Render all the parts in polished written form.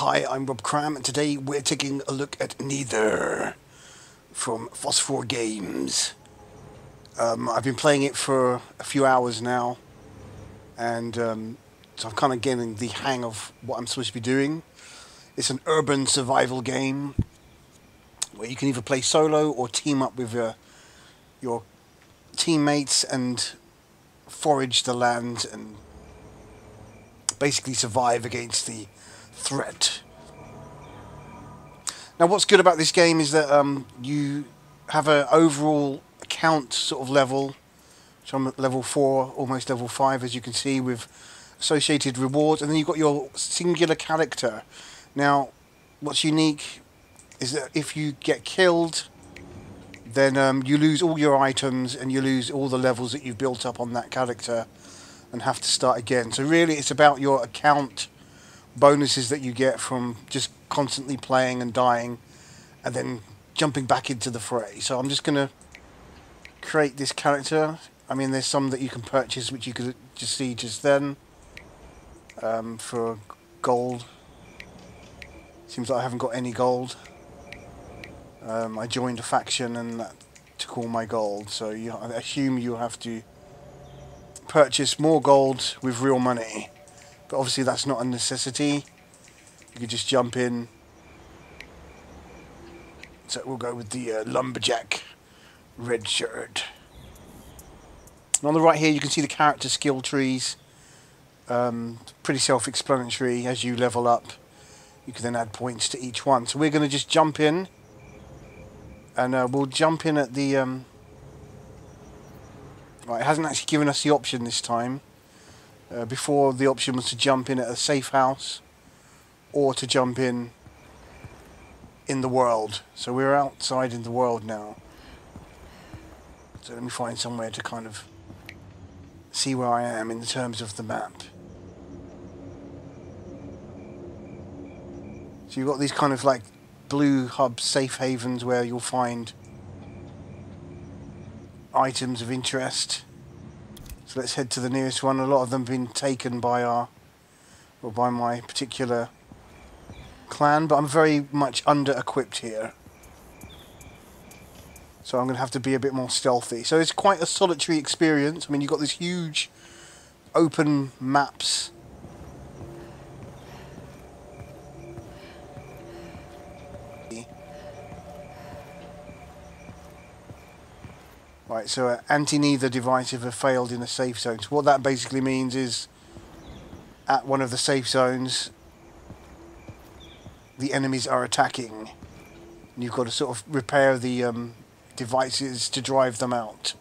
Hi, I'm Rob Cram, and today we're taking a look at Nether from Phosphor Games. I've been playing it for a few hours now, and so I'm kind of getting the hang of what I'm supposed to be doing. It's an urban survival game where you can either play solo or team up with your teammates and forage the land and basically survive against the threat. Now, what's good about this game is that you have an overall account sort of level, which I'm at level 4, almost level 5, as you can see, with associated rewards, and then you've got your singular character. Now, what's unique is that if you get killed, then you lose all your items and you lose all the levels that you've built up on that character and have to start again. So really, it's about your account bonuses that you get from just constantly playing and dying and then jumping back into the fray. So I'm just going to create this character. I mean, there's some that you can purchase, which you could just see just then, for gold. Seems like I haven't got any gold. I joined a faction and that took all my gold, so I assume you have to purchase more gold with real money. But obviously that's not a necessity. You could just jump in. So we'll go with the lumberjack red shirt. And on the right here you can see the character skill trees. Pretty self-explanatory. As you level up, you can then add points to each one. So we're going to just jump in. And we'll jump in at the... Right, it hasn't actually given us the option this time. Before, the option was to jump in at a safe house or to jump in the world. So we're outside in the world now. So let me find somewhere to kind of see where I am in terms of the map. So you've got these kind of like blue hub safe havens where you'll find items of interest. So let's head to the nearest one. A lot of them have been taken by by my particular clan, but I'm very much under-equipped here. So I'm going to have to be a bit more stealthy. So it's quite a solitary experience. I mean, you've got this huge open maps. Right, so anti-Nether devices have failed in a safe zone. So what that basically means is, at one of the safe zones, the enemies are attacking. And you've got to sort of repair the devices to drive them out.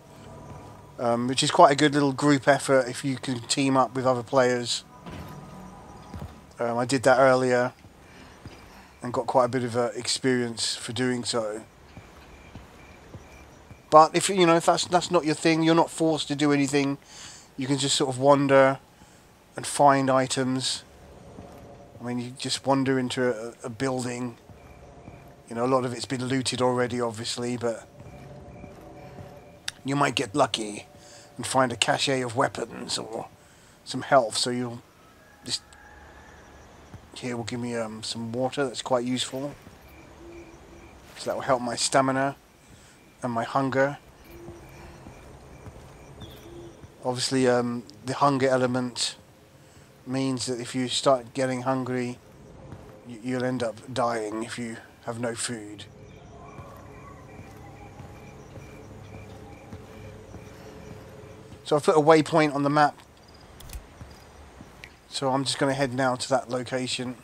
Which is quite a good little group effort if you can team up with other players. I did that earlier and got quite a bit of experience for doing so. But if if that's not your thing, you're not forced to do anything. You can just sort of wander and find items. I mean, you just wander into a building. You know, a lot of it's been looted already, obviously, but you might get lucky and find a cache of weapons or some health. So you'll just... Here will give me some water. That's quite useful. So that will help my stamina and my hunger. Obviously, the hunger element means that if you start getting hungry, you'll end up dying if you have no food. So I've put a waypoint on the map. So I'm just going to head now to that location.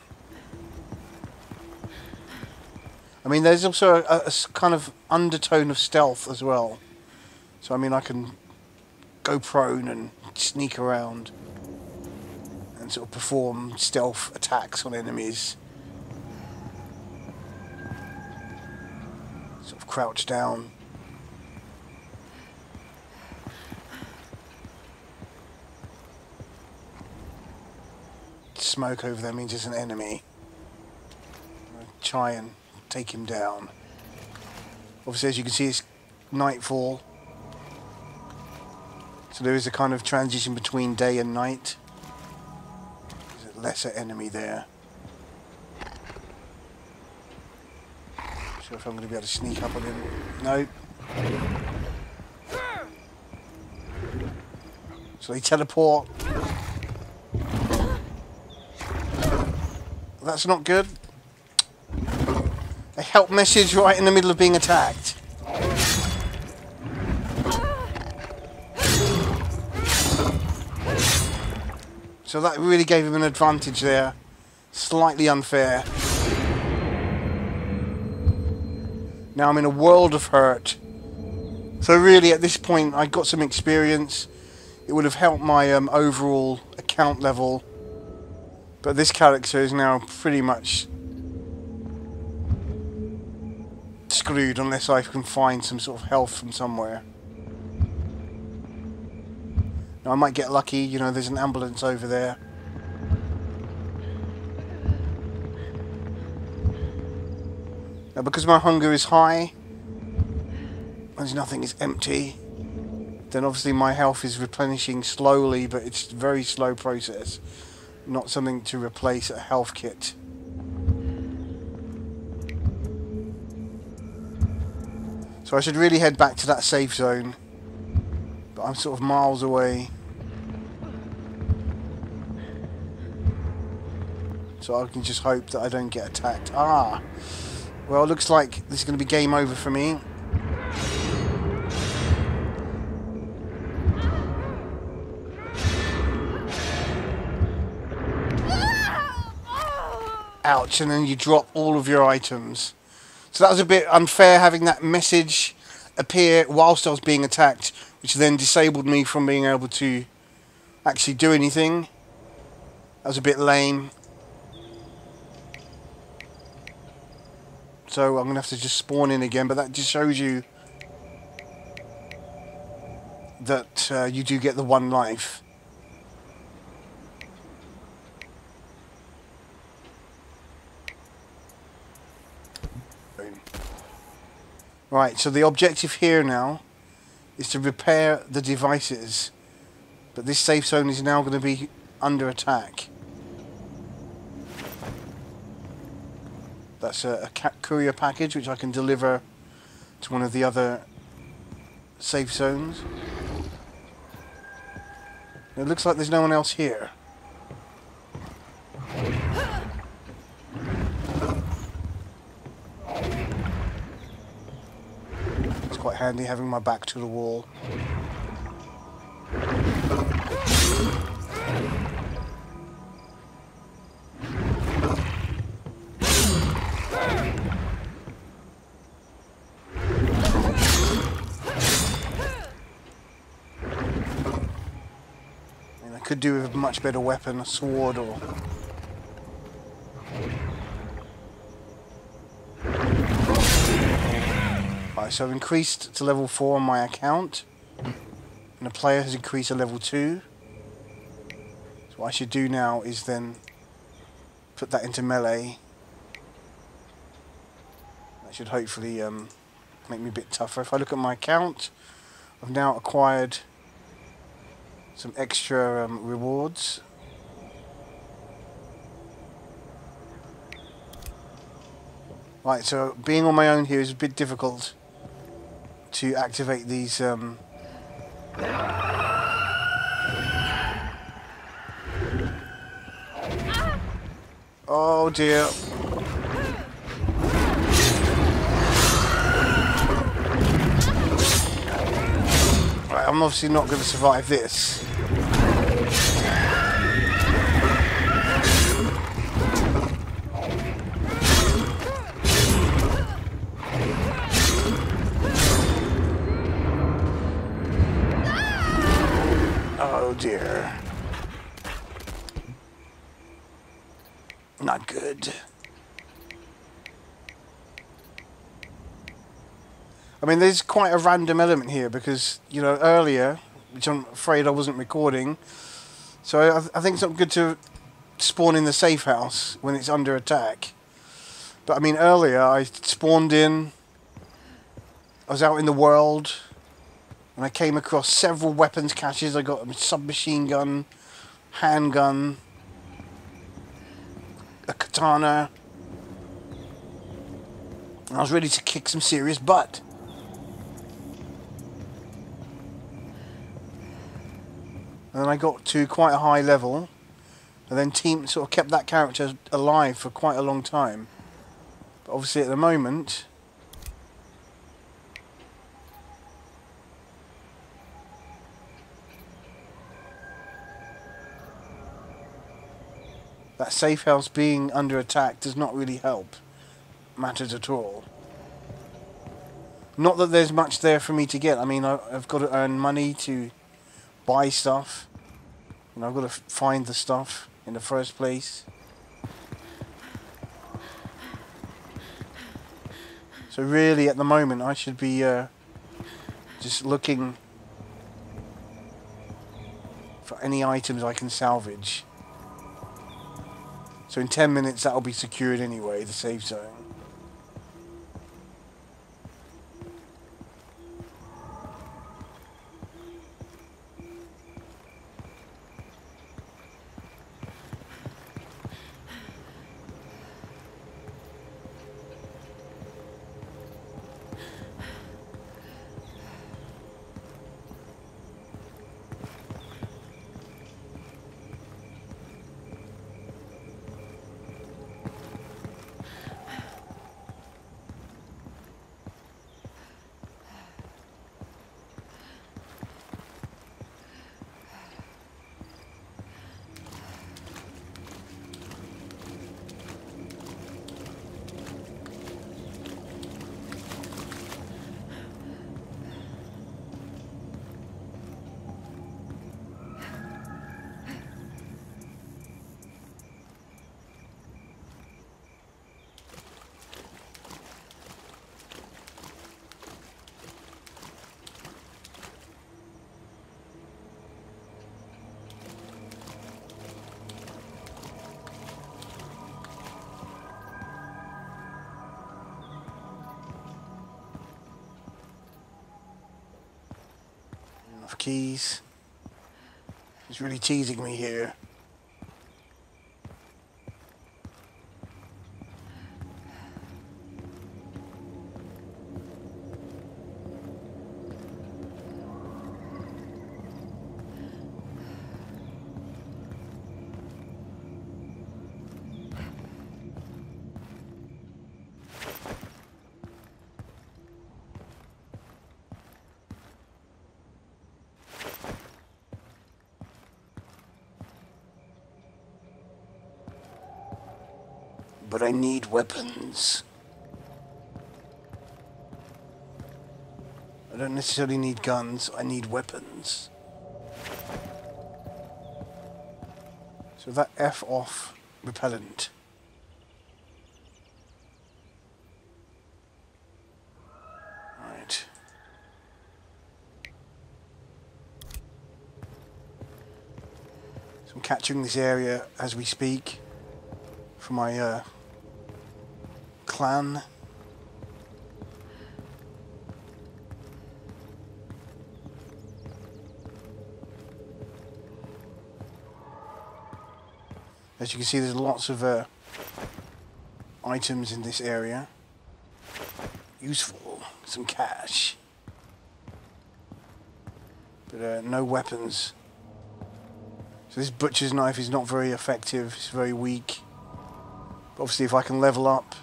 I mean, there's also a kind of undertone of stealth as well. So, I mean, I can go prone and sneak around and sort of perform stealth attacks on enemies. Sort of crouch down. Smoke over there means it's an enemy. Try and take him down. Obviously, as you can see, it's nightfall. So there is a kind of transition between day and night. There's a lesser enemy there. Sure if I'm going to be able to sneak up on him. No. So they teleport. That's not good. A help message right in the middle of being attacked. So that really gave him an advantage there. Slightly unfair. Now I'm in a world of hurt. So really at this point I got some experience. It would have helped my overall account level. But this character is now pretty much screwed unless I can find some sort of health from somewhere. Now I might get lucky, you know, there's an ambulance over there. Now because my hunger is high, and nothing is empty, then obviously my health is replenishing slowly, but it's a very slow process. Not something to replace a health kit. So I should really head back to that safe zone. But I'm sort of miles away. So I can just hope that I don't get attacked. Ah! Well, it looks like this is going to be game over for me. Ouch, and then you drop all of your items. So that was a bit unfair, having that message appear whilst I was being attacked, which then disabled me from being able to actually do anything. That was a bit lame. So I'm going to have to just spawn in again, but that just shows you that you do get the one life. Right, so the objective here now is to repair the devices, but this safe zone is now going to be under attack. That's a courier package which I can deliver to one of the other safe zones. It looks like there's no one else here. It's quite handy having my back to the wall. Could do with a much better weapon, a sword or... Right, so I've increased to level 4 on my account. And the player has increased to level 2. So what I should do now is then put that into melee. That should hopefully make me a bit tougher. If I look at my account, I've now acquired some extra rewards. Right, so being on my own here is a bit difficult to activate these Oh dear. Right, I'm obviously not going to survive this. Oh dear. Not good. I mean, there's quite a random element here because, you know, earlier, which I'm afraid I wasn't recording, so I think it's not good to spawn in the safe house when it's under attack. But I mean, earlier I spawned in, I was out in the world, and I came across several weapons caches. I got a submachine gun, handgun, a katana, I was ready to kick some serious butt. And then I got to quite a high level, and then Team sort of kept that character alive for quite a long time. But obviously at the moment, that safe house being under attack does not really help matters at all. Not that there's much there for me to get. I mean, I've got to earn money to buy stuff. And I've got to find the stuff in the first place. So really, at the moment, I should be just looking for any items I can salvage. So in 10 minutes, that'll be secured anyway, the save zone. Enough keys. He's really teasing me here. But I need weapons. I don't necessarily need guns, I need weapons. So that F off repellent. Right. So I'm capturing this area as we speak for my clan. As you can see, there's lots of items in this area. Useful, some cash. But no weapons. So this butcher's knife is not very effective, it's very weak. But obviously if I can level up,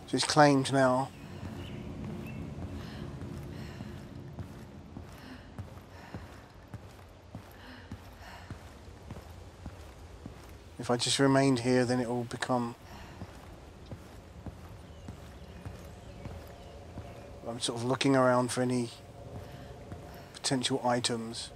so it's claimed now. If I just remained here, then it will become... I'm sort of looking around for any potential items.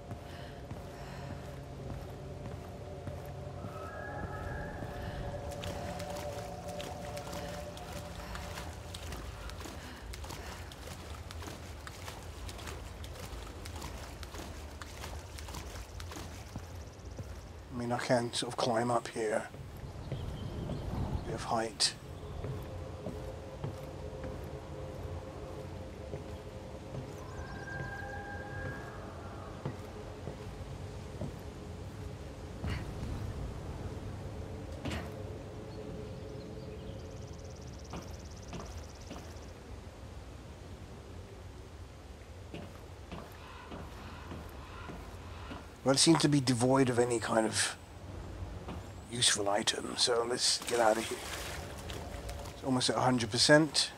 mean, I can sort of climb up here. Bit of height. Well, it seems to be devoid of any kind of useful item, so let's get out of here. It's almost at 100%.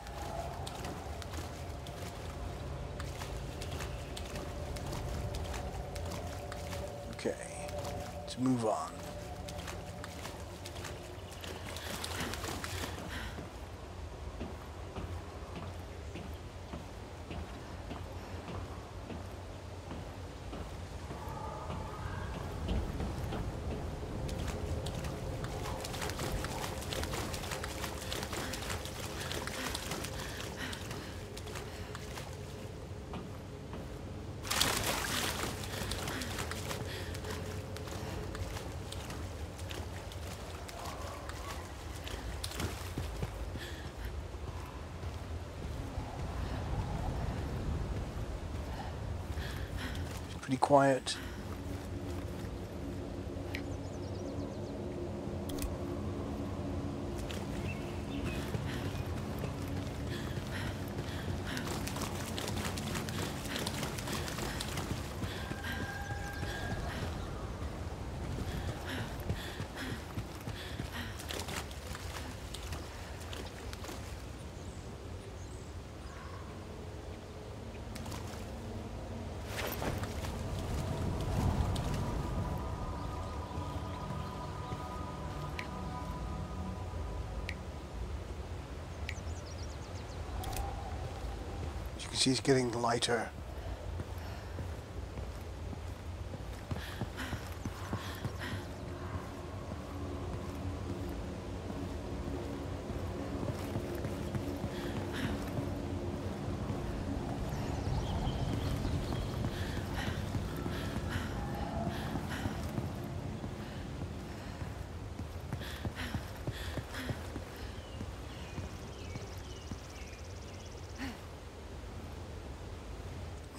Okay, let's move on. Pretty quiet. As you can see, it's getting lighter.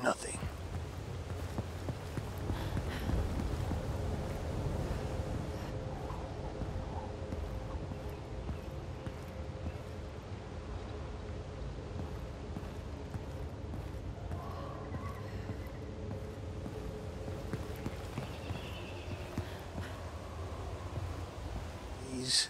Nothing. These.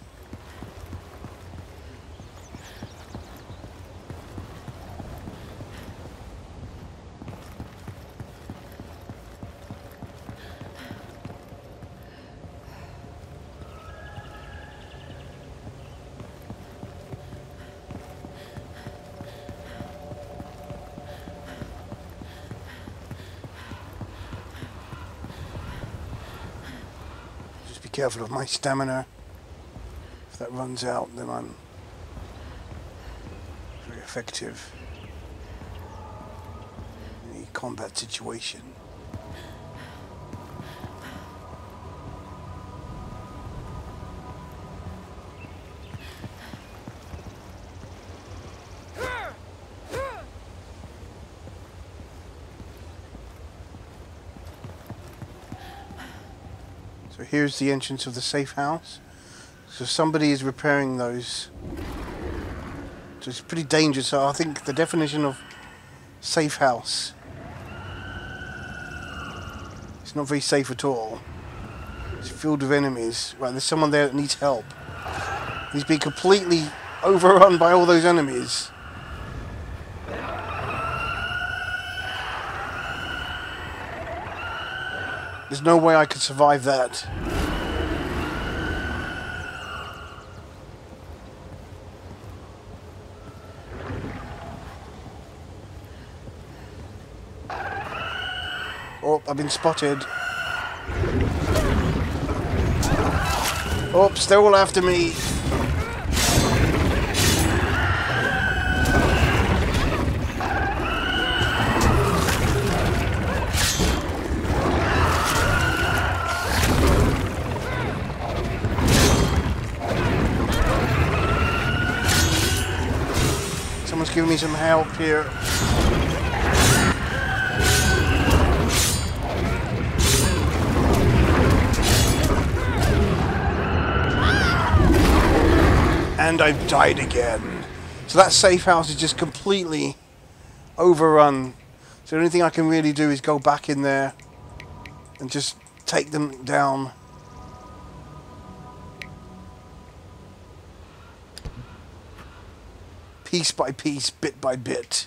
Just be careful of my stamina. If that runs out, then I'm very effective in a combat situation. So here's the entrance of the safe house. So somebody is repairing those. So it's pretty dangerous. So I think the definition of safe house, it's not very safe at all. It's filled with enemies. Right, there's someone there that needs help. He's been completely overrun by all those enemies. There's no way I could survive that. Oh, I've been spotted. Oops, they're all after me. Someone's giving me some help here. And I've died again. So that safe house is just completely overrun. So the only thing I can really do is go back in there and just take them down. Piece by piece, bit by bit.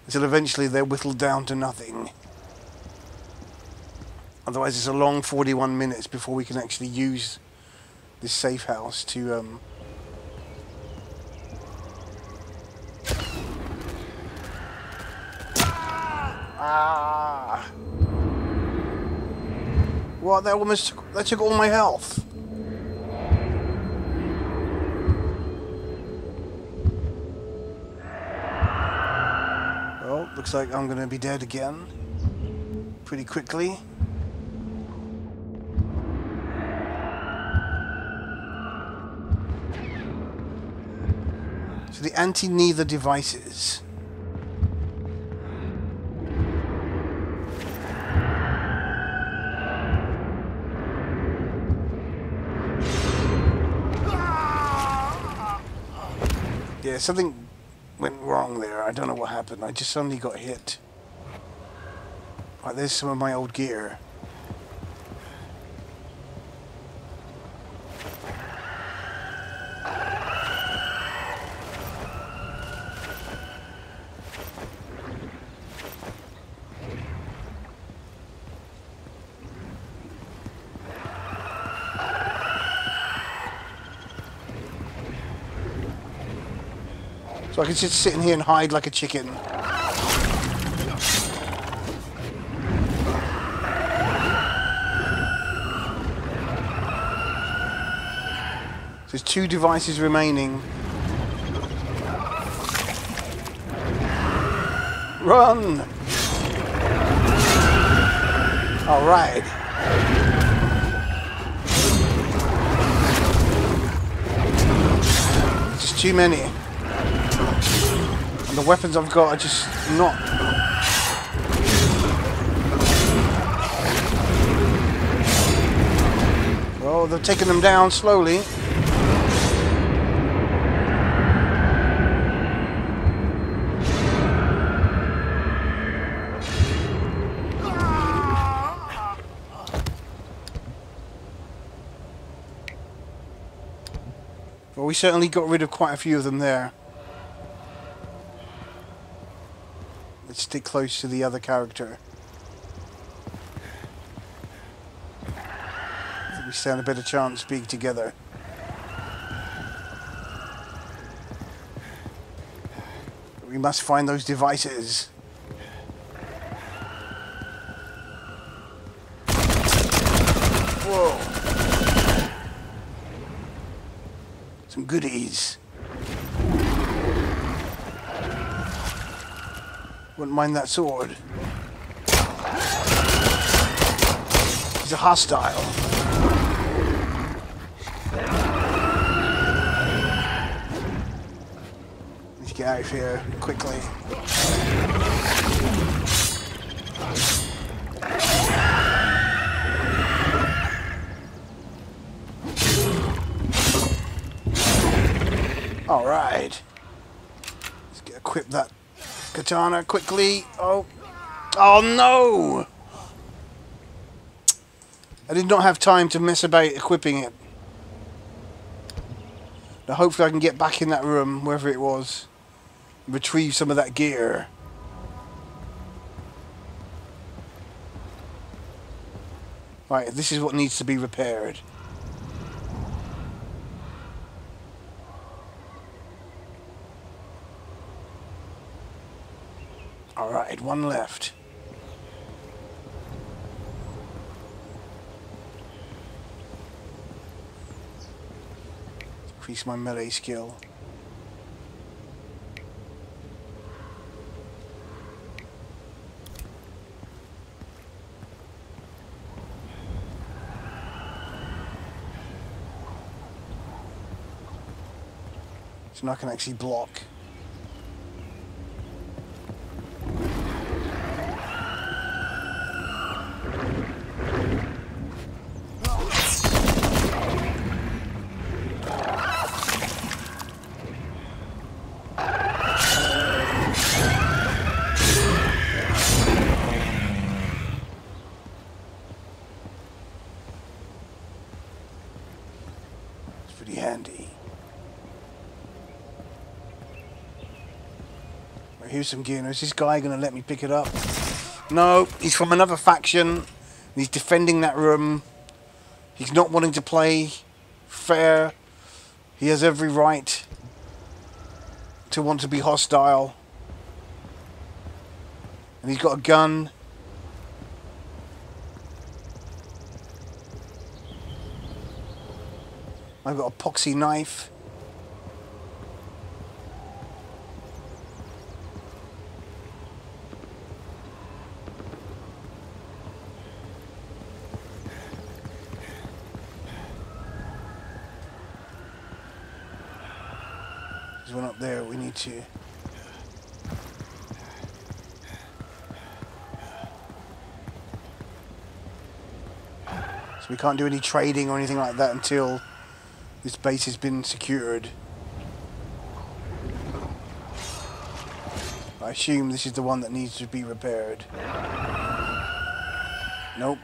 Until eventually they're whittled down to nothing. Otherwise it's a long 41 minutes before we can actually use this safe house to What? That took all my health. Well, looks like I'm gonna be dead again. Pretty quickly. So the anti-Nether devices. Yeah, something went wrong there. I don't know what happened. I just suddenly got hit. Right, there's some of my old gear. So I can just sit in here and hide like a chicken. There's 2 devices remaining. Run! All right. Just too many. And the weapons I've got are just not... Well, they're taking them down slowly. Well, we certainly got rid of quite a few of them there. Let's stick close to the other character. I think we stand a better chance being together. We must find those devices. Whoa. Some goodies. Wouldn't mind that sword. He's a hostile. Let's get out of here quickly. All right. Let's equip that katana quickly. Oh no! I did not have time to mess about equipping it. Now hopefully I can get back in that room, wherever it was, and retrieve some of that gear. Right, this is what needs to be repaired. Alright, one left. Increase my melee skill. So now I can actually block. Here's some gear. Is this guy going to let me pick it up? No, he's from another faction. He's defending that room. He's not wanting to play fair. He has every right to want to be hostile. And he's got a gun. I've got a poxy knife. There's one up there we need to... So we can't do any trading or anything like that until this base has been secured. I assume this is the one that needs to be repaired. Nope.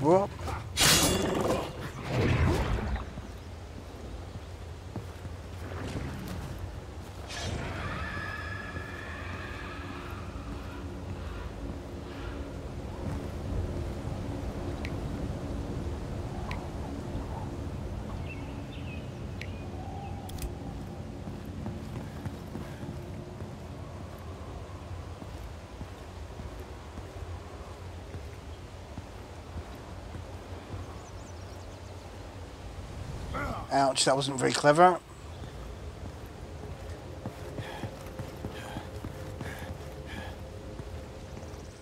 Whoop. Ouch, that wasn't very clever.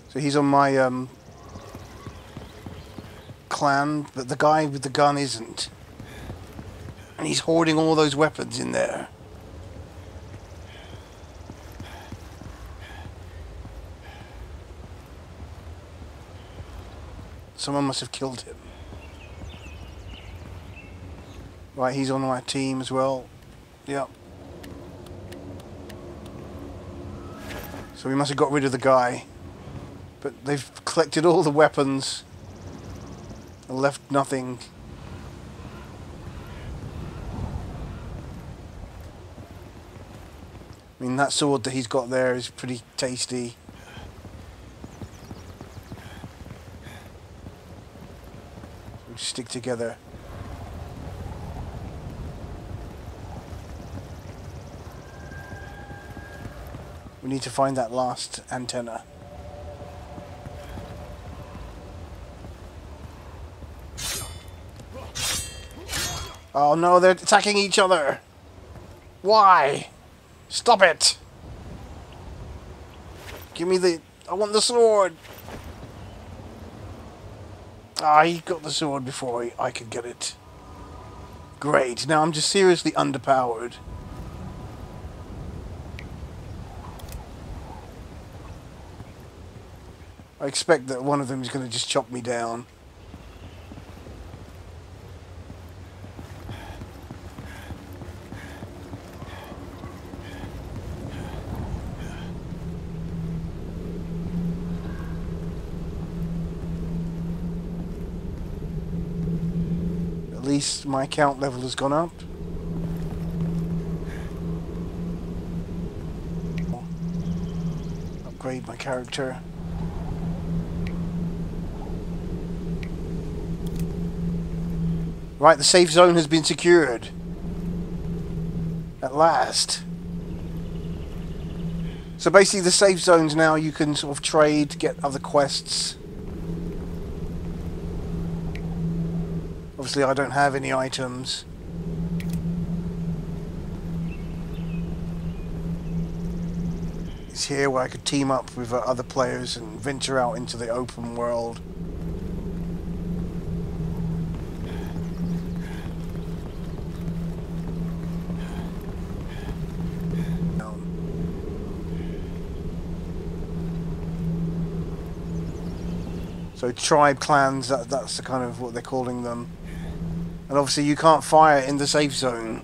So he's on my clan, but the guy with the gun isn't. And he's hoarding all those weapons in there. Someone must have killed him. Right, he's on my team as well. Yep. So we must have got rid of the guy. But they've collected all the weapons and left nothing. I mean, that sword that he's got there is pretty tasty. We stick together. We need to find that last antenna. Oh no, they're attacking each other. Why? Stop it! Give me the... I want the sword! Ah, he got the sword before I could get it. Great, now I'm just seriously underpowered. I expect that one of them is going to just chop me down. At least my count level has gone up. Upgrade my character. Right, the safe zone has been secured. At last. So basically the safe zones now you can sort of trade, get other quests. Obviously I don't have any items. It's here where I could team up with other players and venture out into the open world. So tribe clans, that's the kind of what they're calling them. And obviously you can't fire in the safe zone,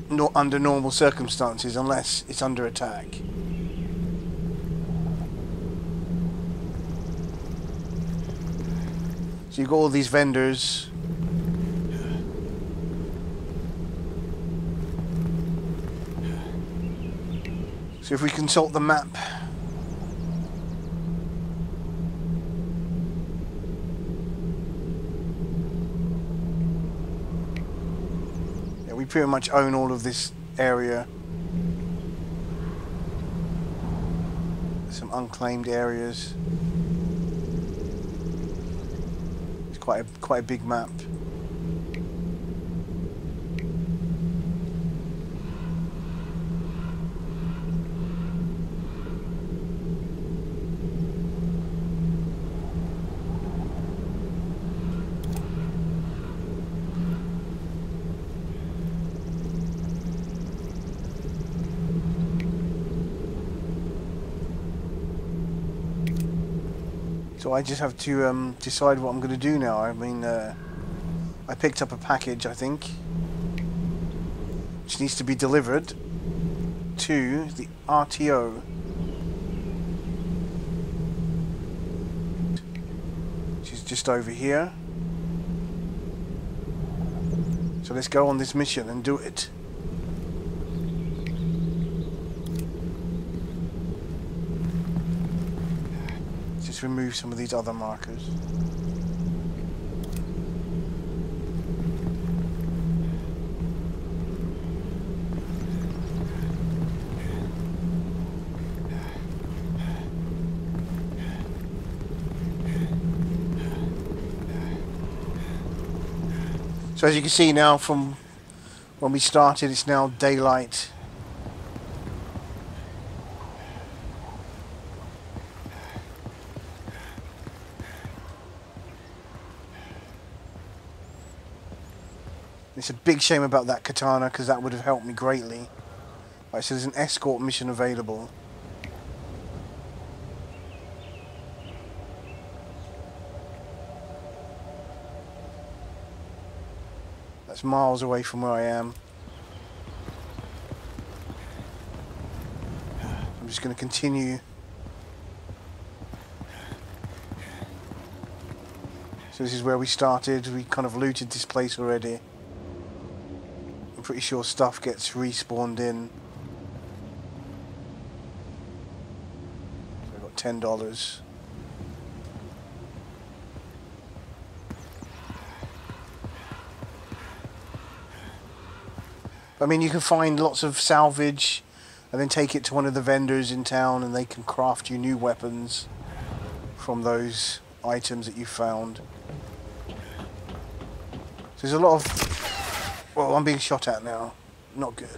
not under normal circumstances, unless it's under attack. So you've got all these vendors. So if we consult the map, yeah, we pretty much own all of this area. Some unclaimed areas. It's quite a big map. So I just have to decide what I'm going to do now. I mean, I picked up a package, I think, which needs to be delivered to the RTO. Which is just over here. So let's go on this mission and do it. Just remove some of these other markers. So as you can see now, from when we started, it's now daylight. It's a big shame about that katana, because that would have helped me greatly. Right, so there's an escort mission available. That's miles away from where I am. I'm just going to continue. So this is where we started. We kind of looted this place already. I'm pretty sure stuff gets respawned in. So I've got $10. I mean, you can find lots of salvage and then take it to one of the vendors in town and they can craft you new weapons from those items that you found. So there's a lot of... Well, I'm being shot at now. Not good.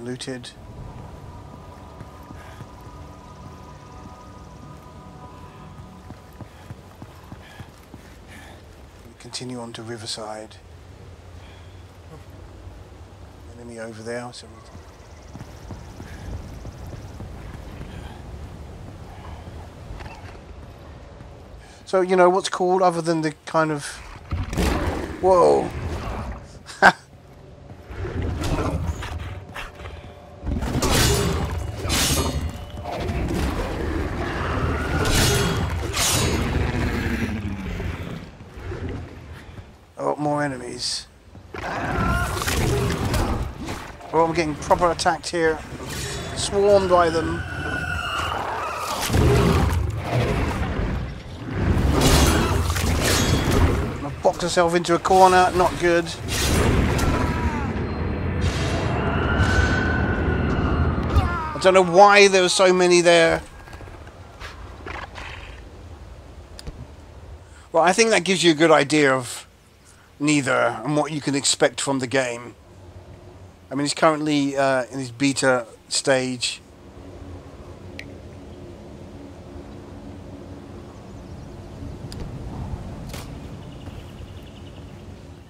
Looted. We continue on to Riverside. Enemy over there. So you know what's cool other than the kind of... Whoa! More enemies. Oh, I'm getting proper attacked here. Swarmed by them. I've boxed myself into a corner. Not good. I don't know why there were so many there. Well, I think that gives you a good idea of Nether and what you can expect from the game. I mean, he's currently in his beta stage.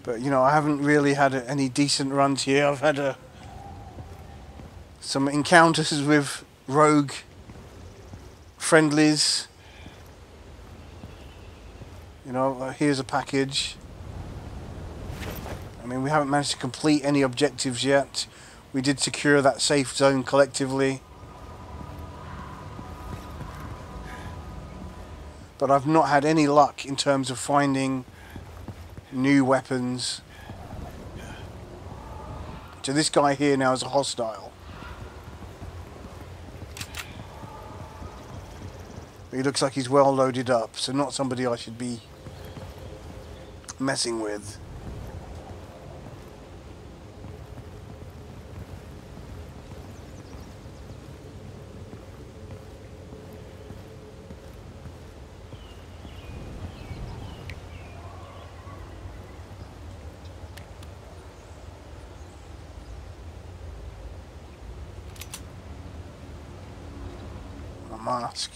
But, you know, I haven't really had any decent runs here. I've had some encounters with rogue friendlies. You know, here's a package. I mean, we haven't managed to complete any objectives yet. We did secure that safe zone collectively. But I've not had any luck in terms of finding new weapons. So this guy here now is a hostile. He looks like he's well loaded up, so not somebody I should be messing with. A mask.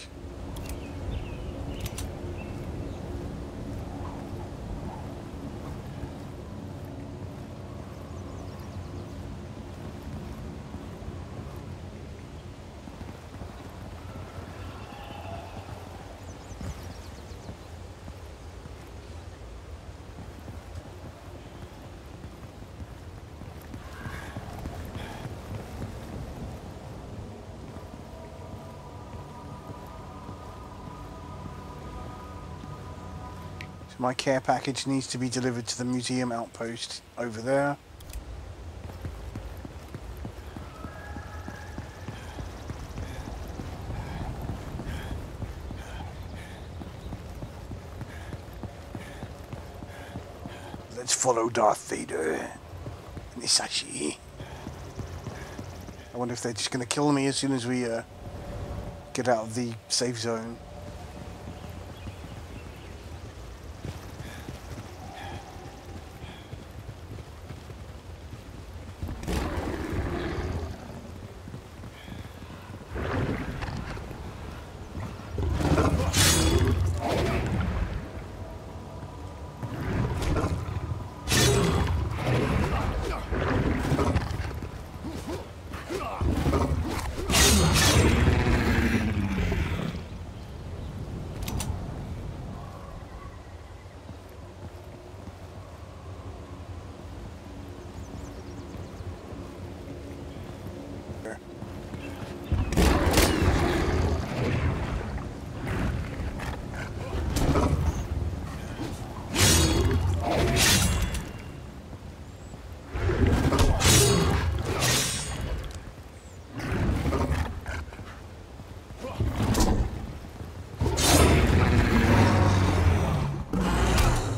My care package needs to be delivered to the museum outpost over there. Let's follow Darth Vader and Isashi. I wonder if they're just going to kill me as soon as we get out of the safe zone.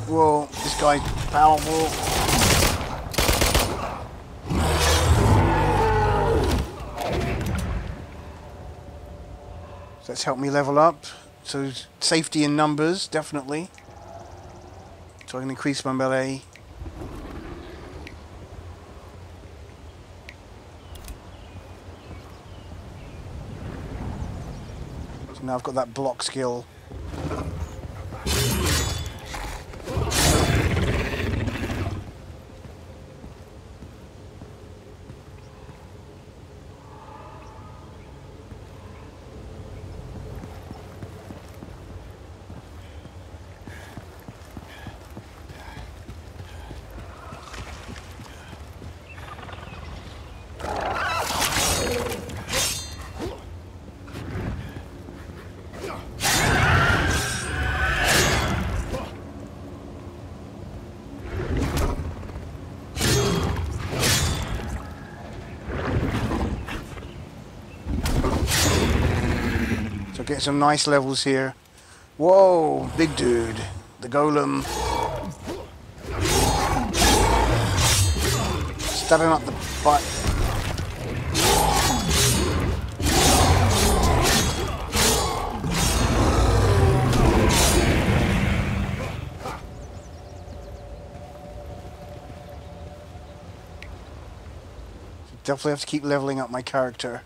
Whoa, this guy's powerful. So that's helped me level up. So safety in numbers, definitely. So I can increase my melee. So now I've got that block skill. Get some nice levels here. Whoa, big dude. The golem. Stab him up the butt. Definitely have to keep leveling up my character.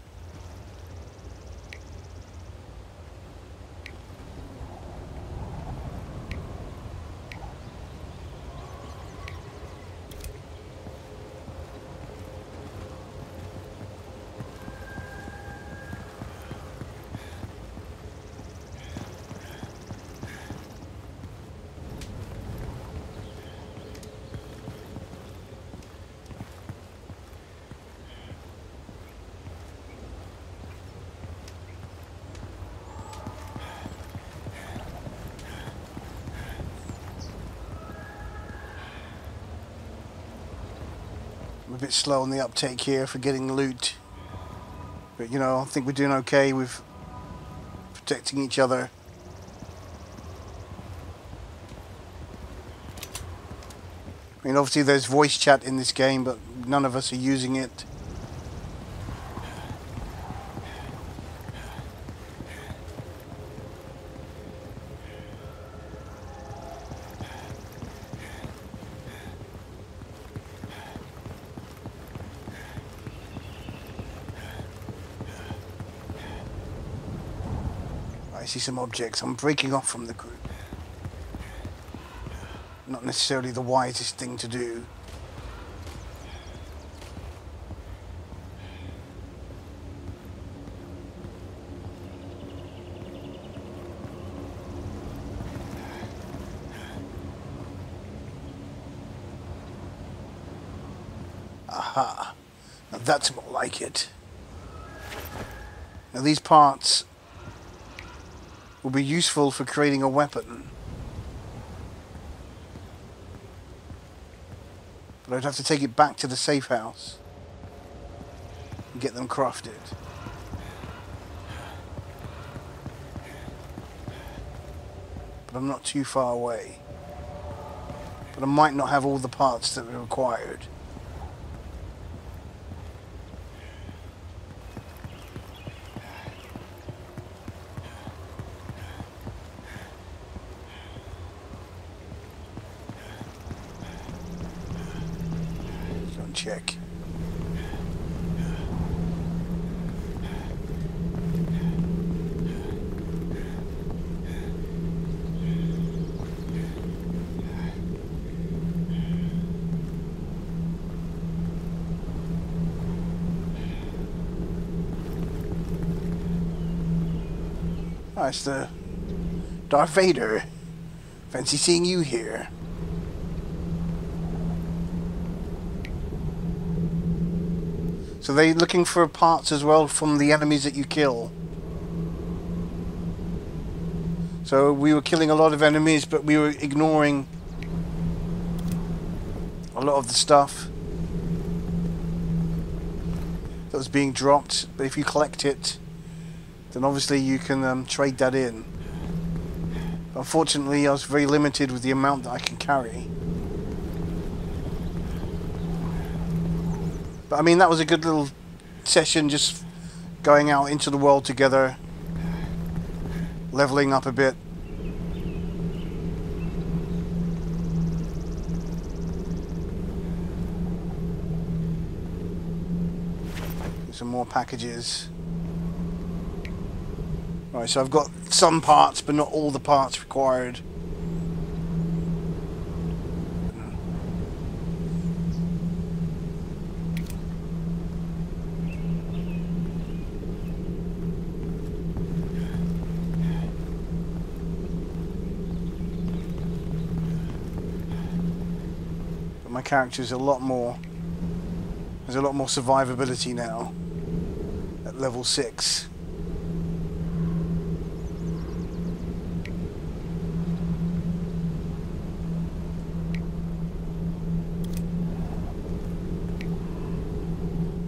I'm a bit slow on the uptake here for getting loot. But, you know, I think we're doing okay with protecting each other. I mean, obviously there's voice chat in this game, but none of us are using it. I see some objects. I'm breaking off from the group. Not necessarily the wisest thing to do. Aha. Now that's more like it. Now these parts will be useful for creating a weapon. But I'd have to take it back to the safe house and get them crafted. But I'm not too far away. But I might not have all the parts that are required. Check. Oh, it's the Darth Vader. Fancy seeing you here. So they're looking for parts as well from the enemies that you kill. So we were killing a lot of enemies, but we were ignoring a lot of the stuff that was being dropped. But if you collect it, then obviously you can trade that in. Unfortunately, I was very limited with the amount that I can carry. But I mean, that was a good little session, just going out into the world together, leveling up a bit. Some more packages. Right, so I've got some parts, but not all the parts required. My character is a lot more. There's a lot more survivability now at level 6.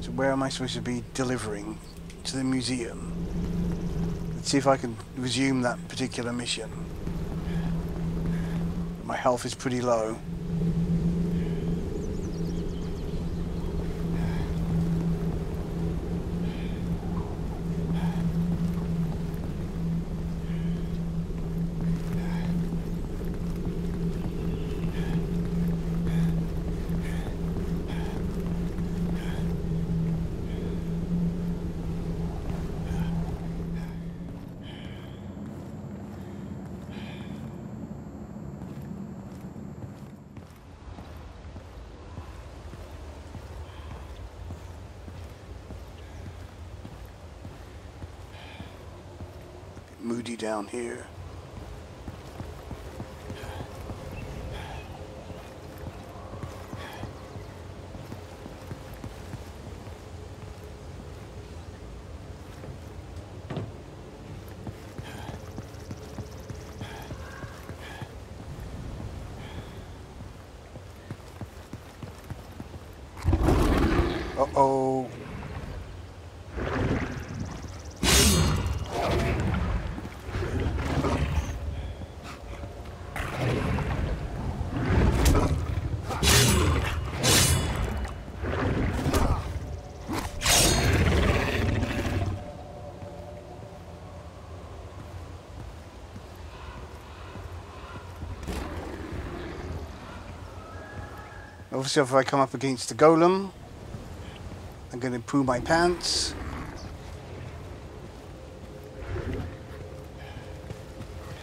So where am I supposed to be delivering? To the museum. Let's see if I can resume that particular mission. My health is pretty low. moody down here. Uh-oh. Obviously, if I come up against the golem, I'm going to poo my pants.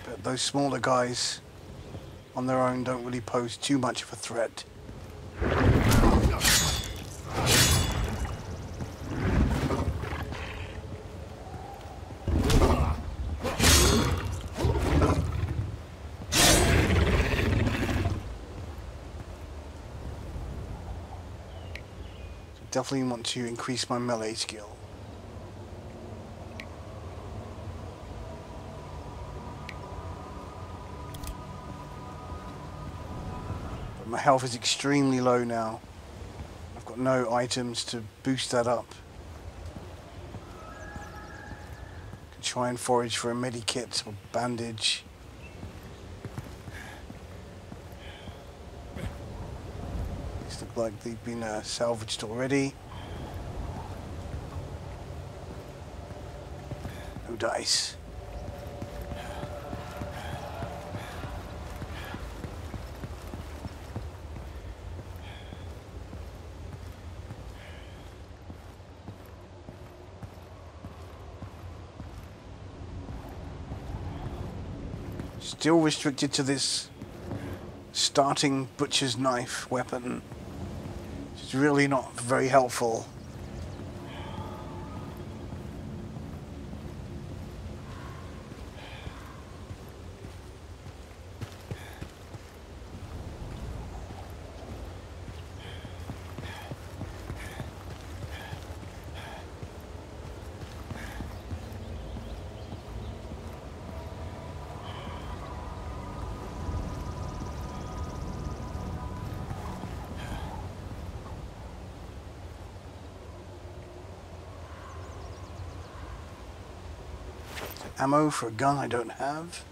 But those smaller guys on their own don't really pose too much of a threat. Definitely want to increase my melee skill. But my health is extremely low now. I've got no items to boost that up. Can try and forage for a medikit or bandage. Look like they've been salvaged already. No dice. Still restricted to this starting butcher's knife weapon. It's really not very helpful. Ammo for a gun I don't have.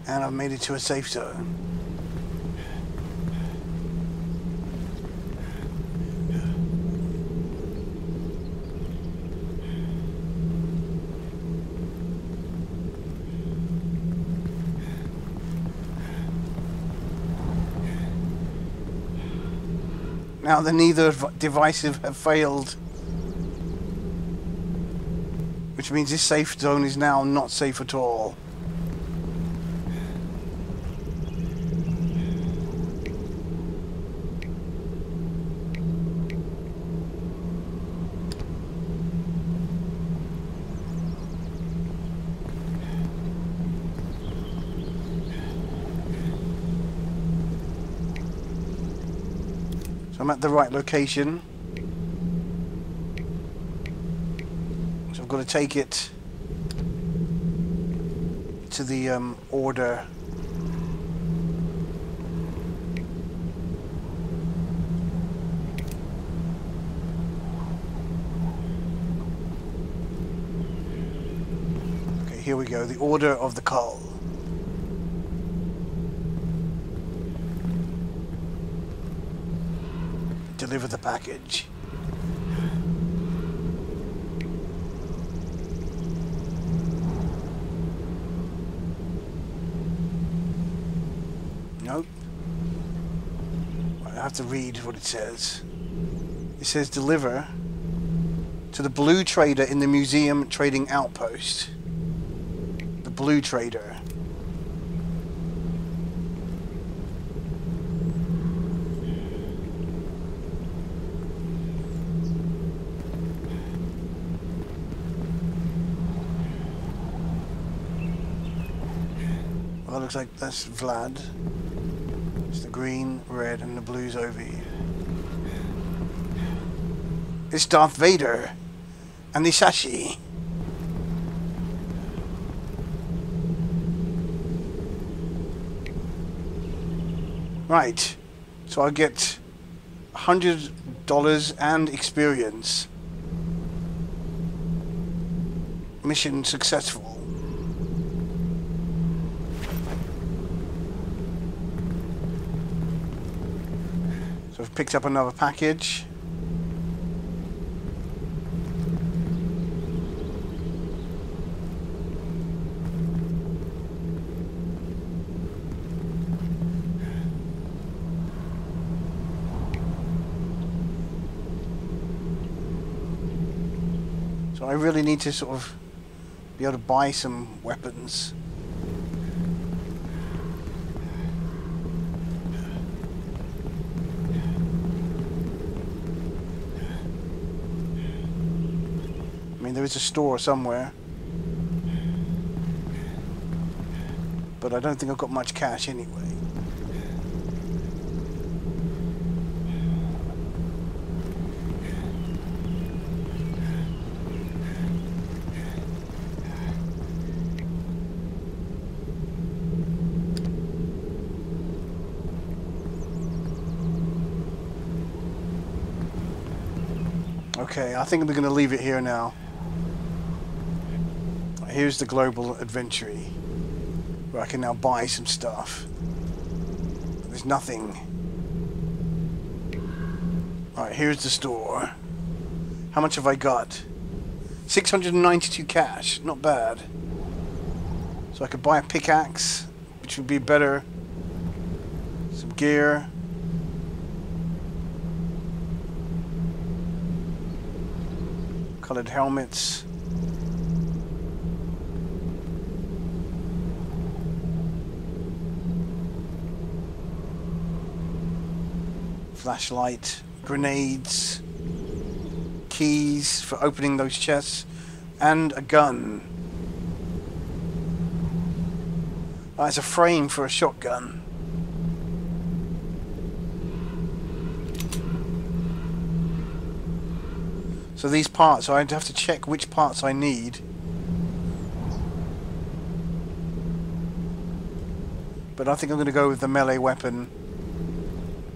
And I've made it to a safe zone. Now the Nether devices have failed, which means this safe zone is now not safe at all. I'm at the right location, so I've got to take it to the order. Okay, here we go. The Order of the Cull. Deliver the package. Nope. I have to read what it says. It says deliver to the blue trader in the museum trading outpost. The blue trader. Well, that looks like that's Vlad. It's the green, red, and the blues over here. It's Darth Vader and the Sashi. Right, so I'll get $100 and experience. Mission successful. So I've picked up another package. So I really need to sort of be able to buy some weapons. I mean, there is a store somewhere, but I don't think I've got much cash anyway. Okay, I think we're going to leave it here now. Here's the global adventure where I can now buy some stuff. There's nothing. Alright, here's the store. How much have I got? 692 cash, not bad. So I could buy a pickaxe, which would be better. Some gear. Colored helmets. Flashlight, grenades, keys for opening those chests, and a gun. Oh, it's a frame for a shotgun. So these parts, I'd have to check which parts I need. But I think I'm going to go with the melee weapon.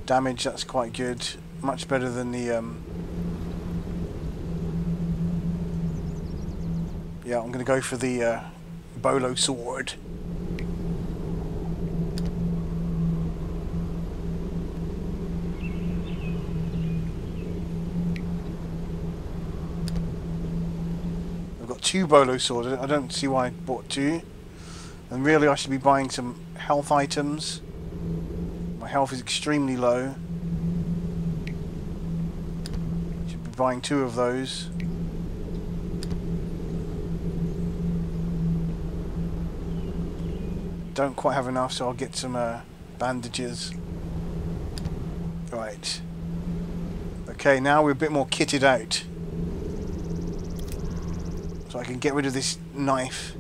Damage, that's quite good. Much better than the yeah, I'm going to go for the bolo sword. I've got 2 bolo swords. I don't see why I bought 2. And really I should be buying some health items. My health is extremely low. Should be buying 2 of those. Don't quite have enough, so I'll get some bandages. Right. Okay, now we're a bit more kitted out. So I can get rid of this knife.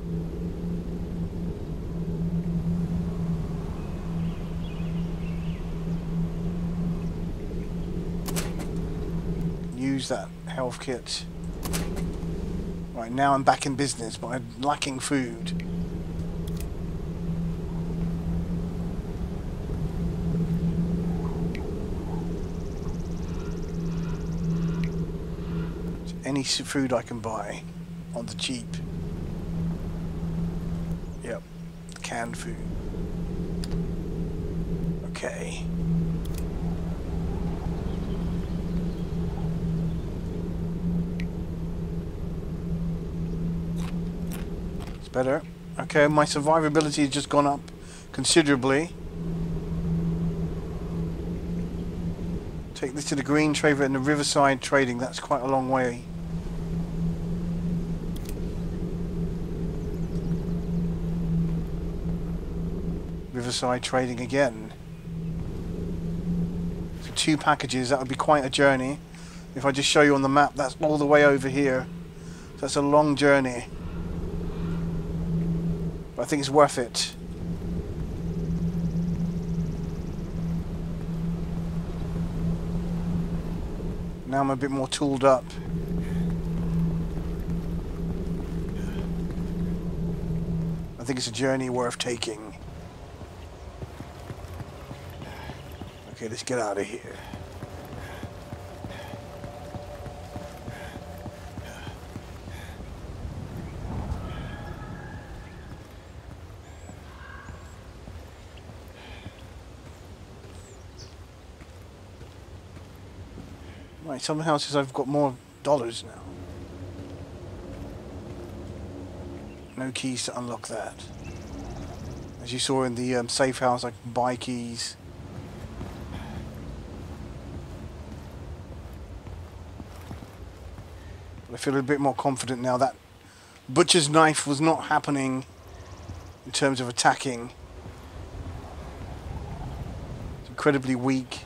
Use that health kit. Right, now I'm back in business, but I'm lacking food. Any food I can buy on the cheap. canned food. Okay. It's better. Okay, my survivability has just gone up considerably. Take this to the green trader and the riverside trading. That's quite a long way. Riverside trading again. So 2 packages, that would be quite a journey. If I just show you on the map, that's all the way over here. So that's a long journey. But I think it's worth it. Now I'm a bit more tooled up. I think it's a journey worth taking. Okay, let's get out of here. Right, some houses I've got more dollars now. No keys to unlock that. As you saw in the safe house, I can buy keys. But I feel a bit more confident now. That butcher's knife was not happening in terms of attacking. It's incredibly weak.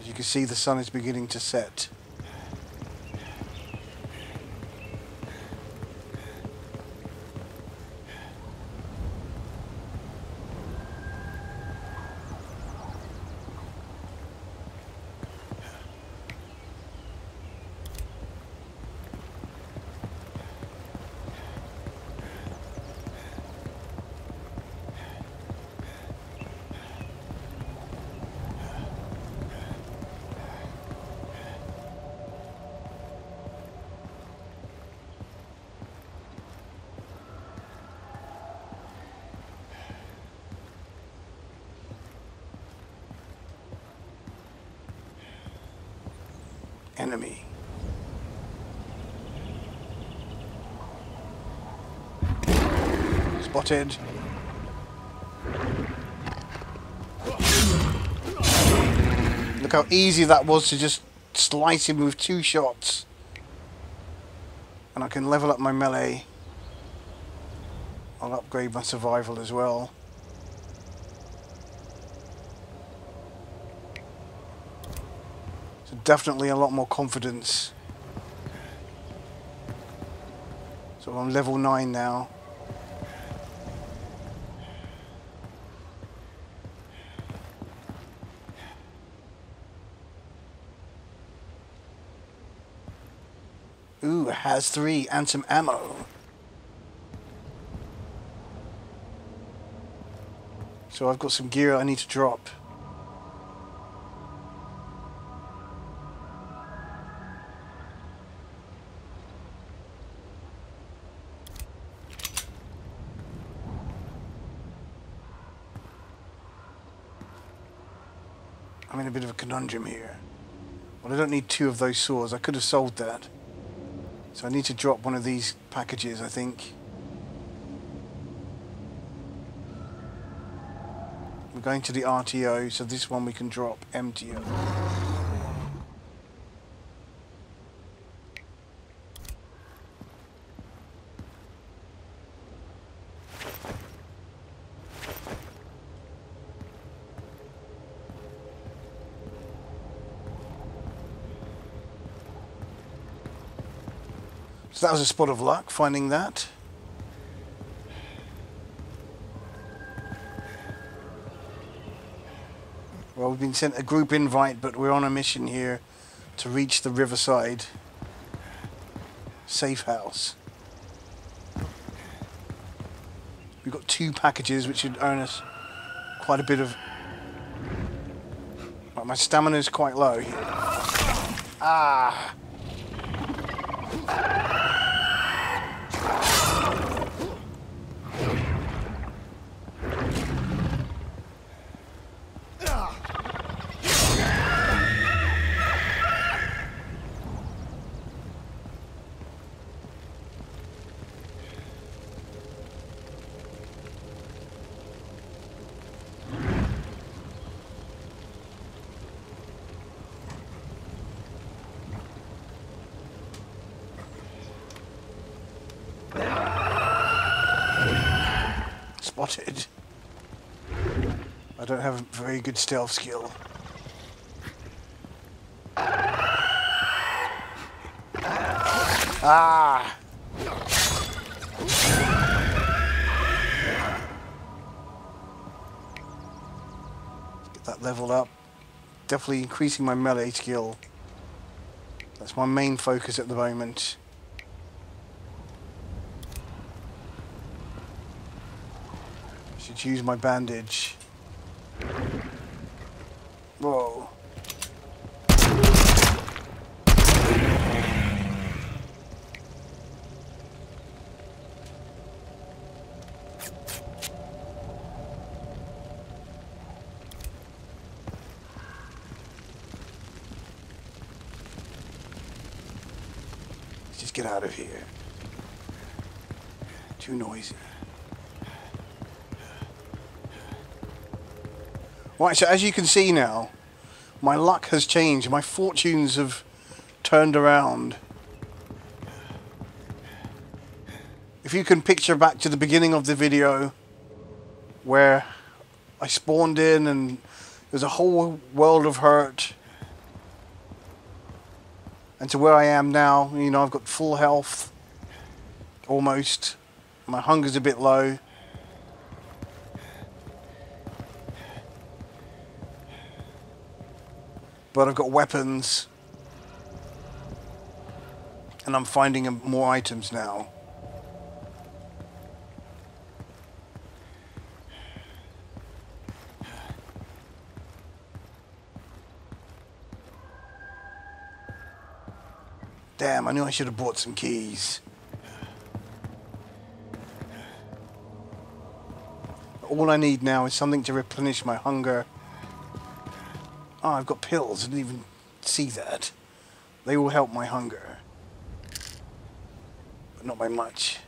You can see the sun is beginning to set. Enemy. Spotted. Look how easy that was to just slice him with 2 shots. And I can level up my melee. I'll upgrade my survival as well. Definitely a lot more confidence. So I'm level 9 now. Ooh, it has 3 and some ammo. So I've got some gear I need to drop. I'm in a bit of a conundrum here. Well, I don't need 2 of those swords. I could have sold that. So I need to drop one of these packages, I think. We're going to the RTO, so this one we can drop MTO. So that was a spot of luck, finding that. Well, we've been sent a group invite, but we're on a mission here to reach the riverside safe house. We've got 2 packages, which should earn us quite a bit of... Right, my stamina is quite low here. Ah! Spotted. I don't have a very good stealth skill. Ah! Get that leveled up. Definitely increasing my melee skill. That's my main focus at the moment. Should use my bandage. Whoa. Let's just get out of here. Too noisy. Right, so as you can see now, my luck has changed. My fortunes have turned around. If you can picture back to the beginning of the video where I spawned in and there's a whole world of hurt, and to where I am now, you know, I've got full health, almost. My hunger's a bit low. But I've got weapons, and I'm finding more items now. Damn, I knew I should have bought some keys. All I need now is something to replenish my hunger. Oh, I've got pills. I didn't even see that. They will help my hunger. But not by much.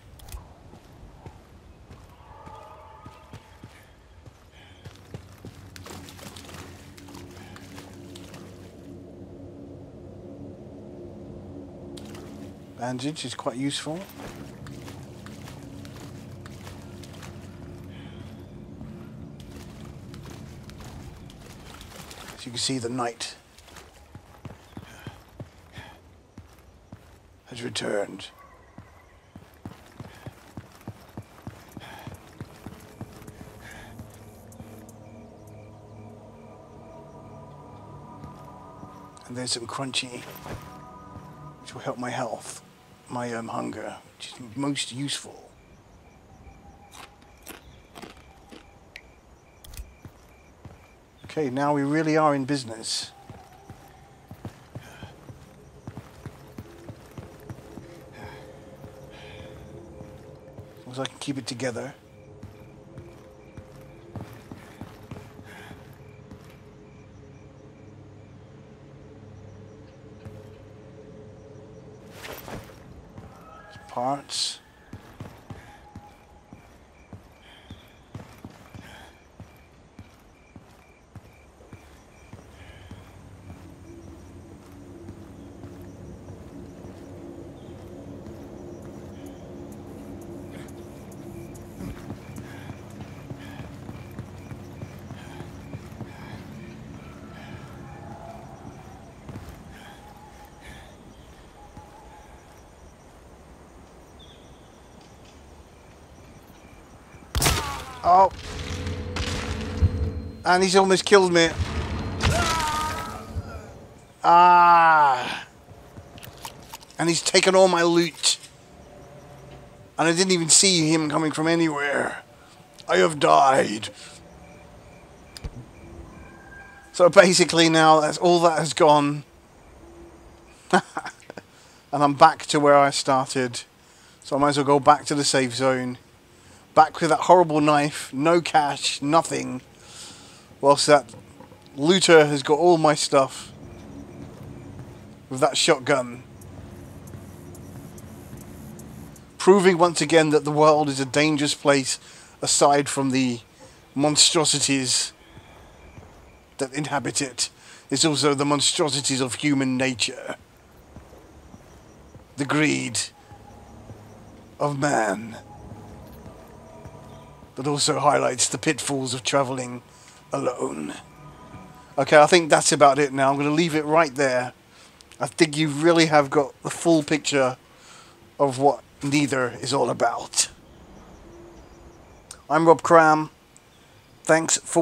Bandage is quite useful. As you can see, the night has returned. And there's some crunchy, which will help my health, my hunger, which is most useful. Okay, now we really are in business. As long as I can keep it together. Parts. Oh. And he's almost killed me. Ah. And he's taken all my loot. And I didn't even see him coming from anywhere. I have died. So basically now that's all that has gone. and I'm back to where I started. So I might as well go back to the safe zone. Back with that horrible knife, no cash, nothing. Whilst that looter has got all my stuff with that shotgun. Proving once again that the world is a dangerous place aside from the monstrosities that inhabit it. It's also the monstrosities of human nature. The greed of man. But also highlights the pitfalls of travelling alone. Okay, I think that's about it now. I'm going to leave it right there. I think you really have got the full picture of what Nether is all about. I'm Rob Cram. Thanks for